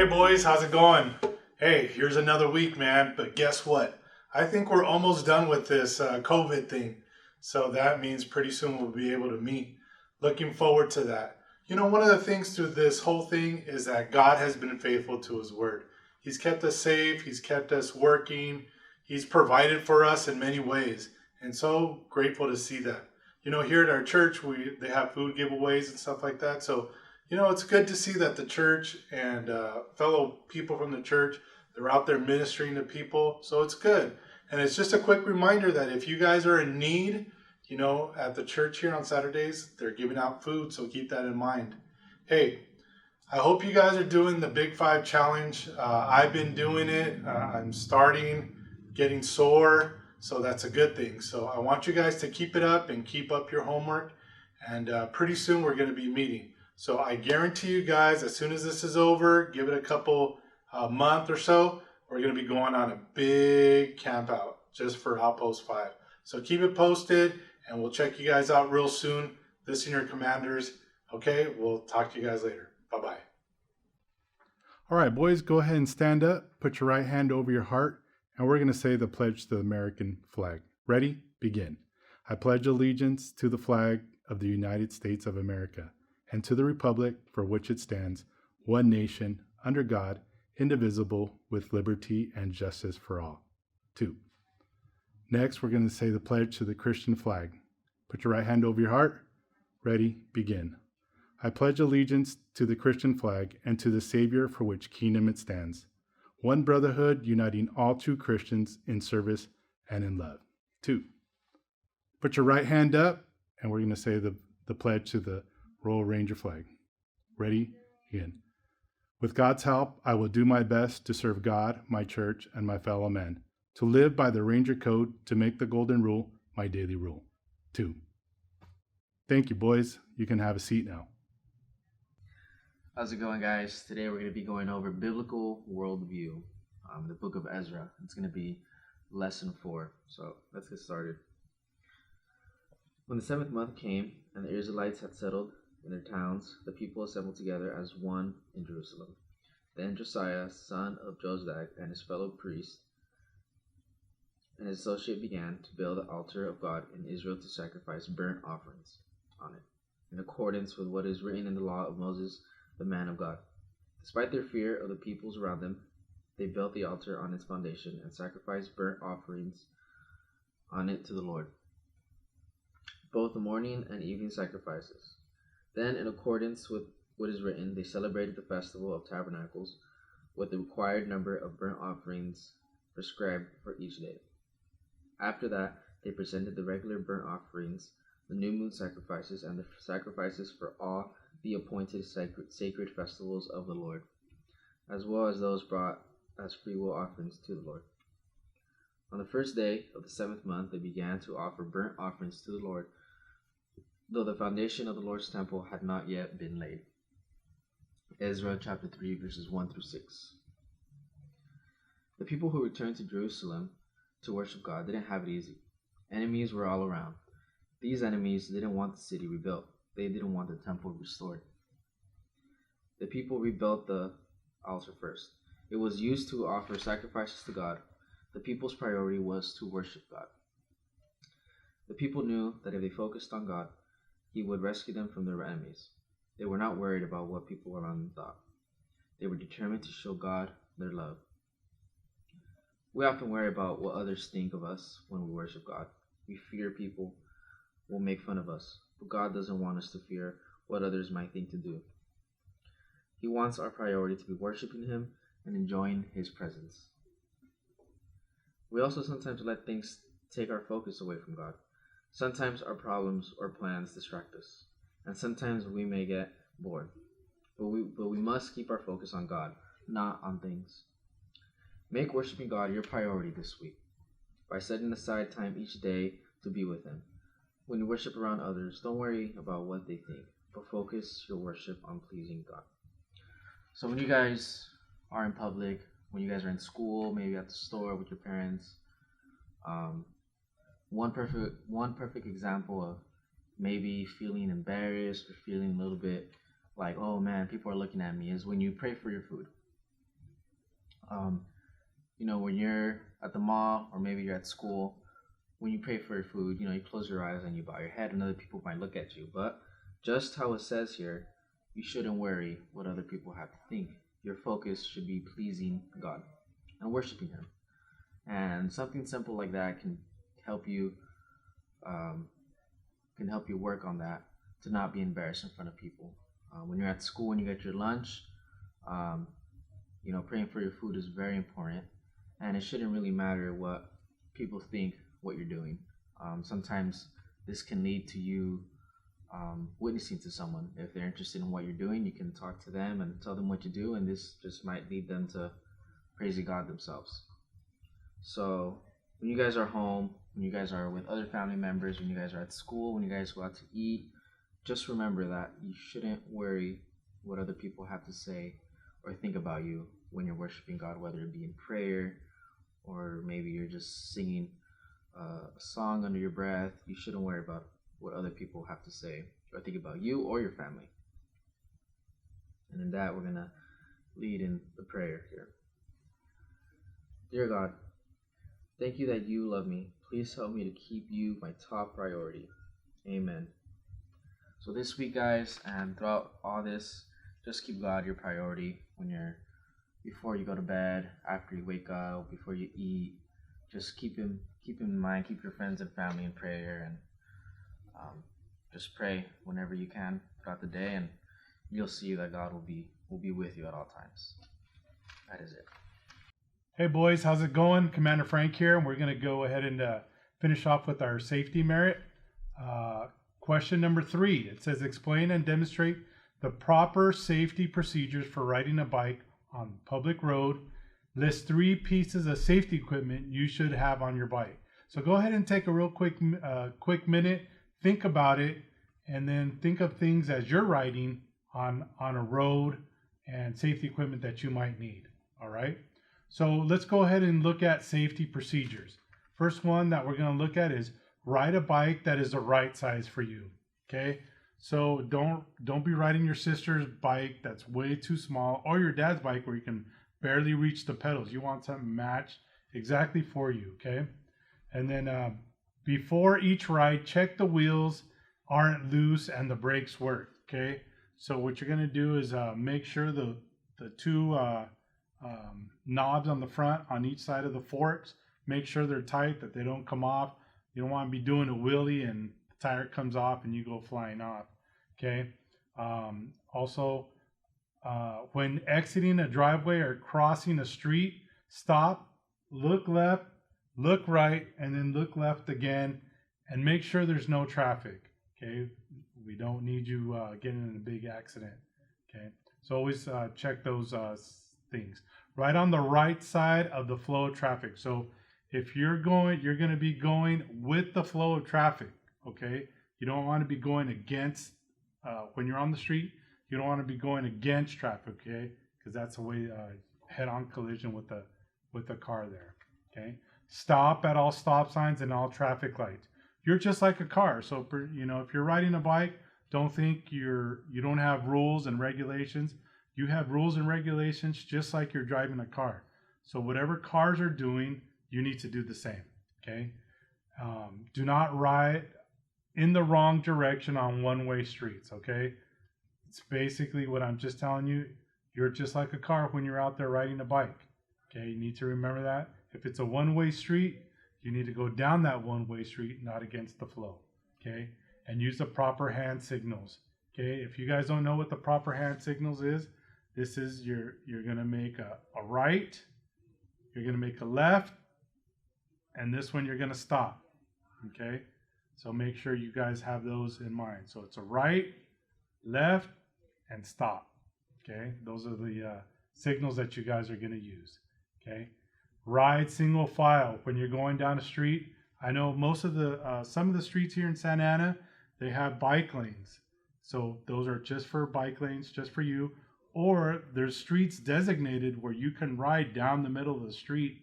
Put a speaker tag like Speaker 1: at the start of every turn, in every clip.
Speaker 1: Hey boys, how's it going? Hey, here's another week, man. But guess what? I think we're almost done with this COVID thing. So that means pretty soon we'll be able to meet. Looking forward to that. You know, one of the things through this whole thing is that God has been faithful to his word. He's kept us safe. He's kept us working. He's provided for us in many ways. And so grateful to see that. You know, here at our church, they have food giveaways and stuff like that. So it's good to see that the church and fellow people from the church, they're out there ministering to people. So it's good. And it's just a quick reminder that if you guys are in need, at the church here on Saturdays, they're giving out food. So keep that in mind. Hey, I hope you guys are doing the Big Five Challenge. I've been doing it. I'm starting getting sore. So that's a good thing. So I want you guys to keep it up and keep up your homework. And pretty soon we're going to be meeting. So I guarantee you guys, as soon as this is over, give it a couple month or so, we're going to be going on a big camp out just for Outpost 5. So keep it posted, and we'll check you guys out real soon. This is your commanders. Okay, we'll talk to you guys later. Bye-bye. All right, boys, go ahead and stand up. Put your right hand over your heart, and we're going to say the pledge to the American flag. Ready? Begin. I pledge allegiance to the flag of the United States of America, and to the republic for which it stands, one nation, under God, indivisible, with liberty and justice for all. 2. Next, we're going to say the pledge to the Christian flag. Put your right hand over your heart. Ready, begin. I pledge allegiance to the Christian flag and to the Savior for which kingdom it stands, one brotherhood uniting all true Christians in service and in love. 2. Put your right hand up, and we're going to say the pledge to the Royal Ranger flag. Ready? Begin. With God's help, I will do my best to serve God, my church, and my fellow men, to live by the Ranger Code, to make the Golden Rule my daily rule. 2. Thank you, boys. You can have a seat now.
Speaker 2: How's it going, guys? Today we're going to be going over biblical worldview, the book of Ezra. It's going to be lesson 4. So let's get started. When the 7th month came and the Israelites had settled in their towns, the people assembled together as one in Jerusalem. Then Josiah, son of Josadak, and his fellow priest and his associate began to build the altar of God in Israel to sacrifice burnt offerings on it, in accordance with what is written in the law of Moses, the man of God. Despite their fear of the peoples around them, they built the altar on its foundation and sacrificed burnt offerings on it to the Lord, both the morning and evening sacrifices. Then, in accordance with what is written, they celebrated the festival of tabernacles with the required number of burnt offerings prescribed for each day. After that, they presented the regular burnt offerings, the new moon sacrifices, and the sacrifices for all the appointed sacred festivals of the Lord, as well as those brought as freewill offerings to the Lord. On the first day of the 7th month, they began to offer burnt offerings to the Lord, though the foundation of the Lord's temple had not yet been laid. Ezra chapter 3, verses 1 through 6. The people who returned to Jerusalem to worship God didn't have it easy. Enemies were all around. These enemies didn't want the city rebuilt. They didn't want the temple restored. The people rebuilt the altar first. It was used to offer sacrifices to God. The people's priority was to worship God. The people knew that if they focused on God, He would rescue them from their enemies. They were not worried about what people around them thought. They were determined to show God their love. We often worry about what others think of us when we worship God. We fear people will make fun of us, but God doesn't want us to fear what others might think to do. He wants our priority to be worshiping Him and enjoying His presence. We also sometimes let things take our focus away from God. Sometimes our problems or plans distract us, and sometimes we may get bored. But we must keep our focus on God, not on things. Make worshiping God your priority this week by setting aside time each day to be with Him. When you worship around others, don't worry about what they think, but focus your worship on pleasing God. So when you guys are in public, when you guys are in school, maybe at the store with your parents, one perfect example of maybe feeling embarrassed or feeling a little bit like, oh man, people are looking at me, is when you pray for your food. Um, when you're at the mall or maybe you're at school, when you pray for your food, you close your eyes and you bow your head, and other people might look at you. But just how it says here, you shouldn't worry what other people have to think. Your focus should be pleasing God and worshiping Him. And something simple like that help you um, can help you work on that to not be embarrassed in front of people. When you're at school, when you get your lunch, um, praying for your food is very important, and it shouldn't really matter what people think what you're doing. Sometimes this can lead to you witnessing to someone. If they're interested in what you're doing, you can talk to them and tell them what to do, and this just might lead them to praising God themselves. So when you guys are home, when you guys are with other family members, when you guys are at school, when you guys go out to eat, just remember that you shouldn't worry what other people have to say or think about you when you're worshiping God, whether it be in prayer or maybe you're just singing a song under your breath. You shouldn't worry about what other people have to say or think about you or your family. And in that, we're going to lead in the prayer here. Dear God, thank you that you love me. Please help me to keep you my top priority. Amen. So this week, guys, and throughout all this, just keep God your priority before you go to bed, after you wake up, before you eat. Just keep him in mind. Keep your friends and family in prayer, and just pray whenever you can throughout the day, and you'll see that God will be with you at all times. That is it.
Speaker 1: Hey boys, how's it going? Commander Frank here, and we're going to go ahead and finish off with our safety merit. Question number 3. It says, explain and demonstrate the proper safety procedures for riding a bike on public road. List 3 pieces of safety equipment you should have on your bike. So go ahead and take a real quick minute, think about it, and then think of things as you're riding on a road and safety equipment that you might need. All right. So let's go ahead and look at safety procedures. First one that we're going to look at is ride a bike that is the right size for you. Okay. So don't be riding your sister's bike that's way too small, or your dad's bike where you can barely reach the pedals. You want something matched exactly for you. Okay. And then before each ride, check the wheels aren't loose and the brakes work. Okay. So what you're going to do is make sure the 2 knobs on the front on each side of the forks, make sure they're tight, that they don't come off. You don't want to be doing a wheelie and the tire comes off and you go flying off. Okay. Also, when exiting a driveway or crossing a street, stop, look left, look right, and then look left again, and make sure there's no traffic. Okay. We don't need you getting in a big accident. Okay. So always check those things. Right on the right side of the flow of traffic. So if you're going to be going with the flow of traffic. Okay. You don't want to be going against, when you're on the street, you don't want to be going against traffic. Okay. Because that's a way head-on collision with the car there. Okay. Stop at all stop signs and all traffic lights. You're just like a car. So, if you're riding a bike, don't think you don't have rules and regulations. You have rules and regulations just like you're driving a car. So whatever cars are doing, you need to do the same. Okay. Do not ride in the wrong direction on one-way streets. Okay. It's basically what I'm just telling you. You're just like a car when you're out there riding a bike. Okay. You need to remember that. If it's a one-way street, you need to go down that one-way street, not against the flow. Okay. And use the proper hand signals. Okay. If you guys don't know what the proper hand signals is, this is you're going to make a right, you're going to make a left, and this one you're going to stop. Okay. So make sure you guys have those in mind. So it's a right, left, and stop. Okay. Those are the signals that you guys are going to use. Okay. Ride single file when you're going down a street. I know some of the streets here in Santa Ana, they have bike lanes. So those are just for bike lanes, just for you. Or there's streets designated where you can ride down the middle of the street.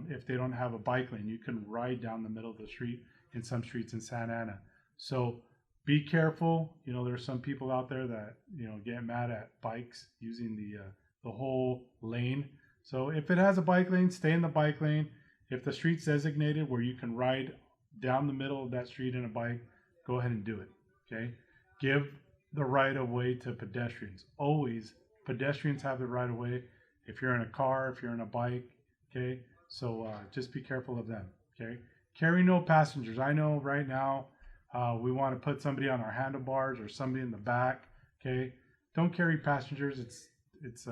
Speaker 1: If they don't have a bike lane, you can ride down the middle of the street in some streets in Santa Ana. So be careful. There's some people out there that, get mad at bikes using the whole lane.
Speaker 3: So if it has a bike lane, stay in the bike lane. If the street's designated where you can ride down the middle of that street in a bike, go ahead and do it. Okay? Give the right of way to pedestrians. Always, pedestrians have the right of way. If you're in a car, if you're in a bike, okay? So just be careful of them, okay? Carry no passengers. I know right now we want to put somebody on our handlebars or somebody in the back, okay? Don't carry passengers. It's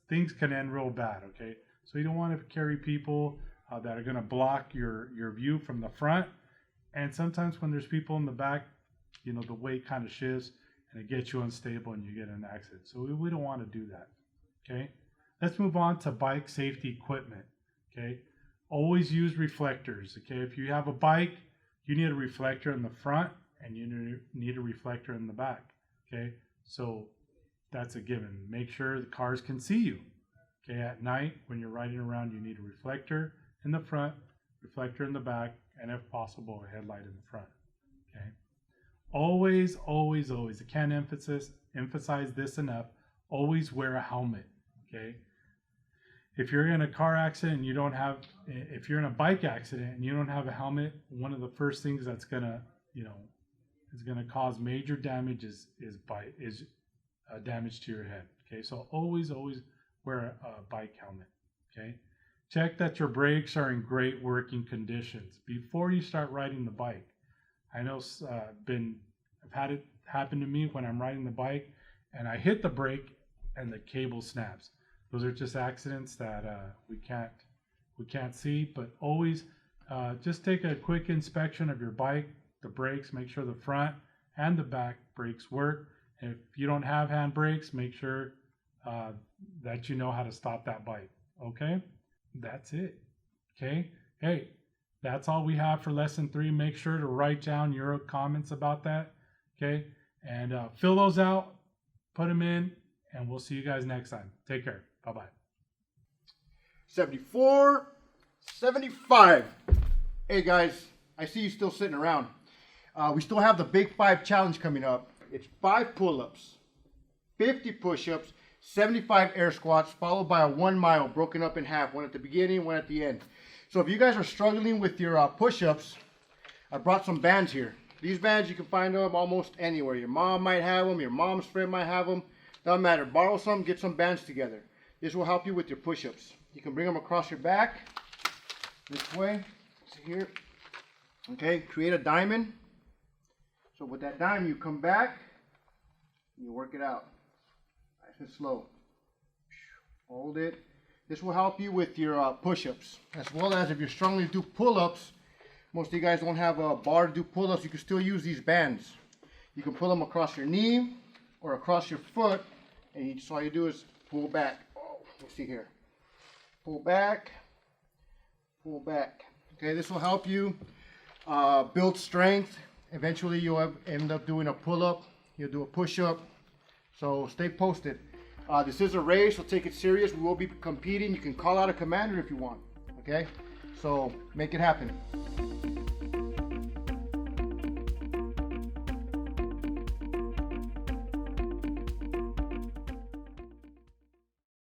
Speaker 3: things can end real bad, okay? So you don't want to carry people that are going to block your view from the front. And sometimes when there's people in the back, you know, the weight kind of shifts and it gets you unstable and you get in an accident. So we don't want to do that, okay? Let's move on to bike safety equipment, okay? Always use reflectors, okay? If you have a bike, you need a reflector in the front and you need a reflector in the back, okay? So that's a given. Make sure the cars can see you, okay? At night, when you're riding around, you need a reflector in the front, reflector in the back, and if possible, a headlight in the front, okay? Always, always, always, I can't emphasize this enough, always wear a helmet, okay? If you're in a car accident and you don't have, if you're in a bike accident and you don't have a helmet, one of the first things that's gonna, you know, is gonna cause major damage is damage to your head, okay? So always, always wear a bike helmet, okay? Check that your brakes are in great working conditions before you start riding the bike. I know I've had it happen to me when I'm riding the bike and I hit the brake and the cable snaps. Those are just accidents that we can't see, but always just take a quick inspection of your bike, the brakes, make sure the front and the back brakes work. And if you don't have hand brakes, make sure that you know how to stop that bike. Okay, that's it. Okay, hey, that's all we have for lesson 3. Make sure to write down your comments about that. Okay, and fill those out, put them in, and we'll see you guys next time. Take care. Bye-bye.
Speaker 4: 74, 75. Hey guys, I see you still sitting around. We still have the Big 5 challenge coming up. It's 5 pull-ups, 50 push-ups, 75 air squats, followed by a 1 mile broken up in half, one at the beginning, one at the end. So if you guys are struggling with your push-ups, I brought some bands here. These bands, you can find them almost anywhere. Your mom might have them, your mom's friend might have them. Doesn't matter. Borrow some, get some bands together. This will help you with your push-ups. You can bring them across your back this way. See here. Okay, create a diamond. So with that diamond, you come back and you work it out. Nice and slow. Hold it. This will help you with your push-ups, as well as if you're struggling to do pull-ups. Most of you guys don't have a bar to do pull-ups. You can still use these bands. You can pull them across your knee or across your foot, and all you do is pull back. Oh, let's see here. Pull back, pull back. Okay, this will help you build strength. Eventually, you'll end up doing a pull-up. You'll do a push-up. So stay posted. This is a race, so take it serious. We will be competing. You can call out a commander if you want. Okay, so make it happen.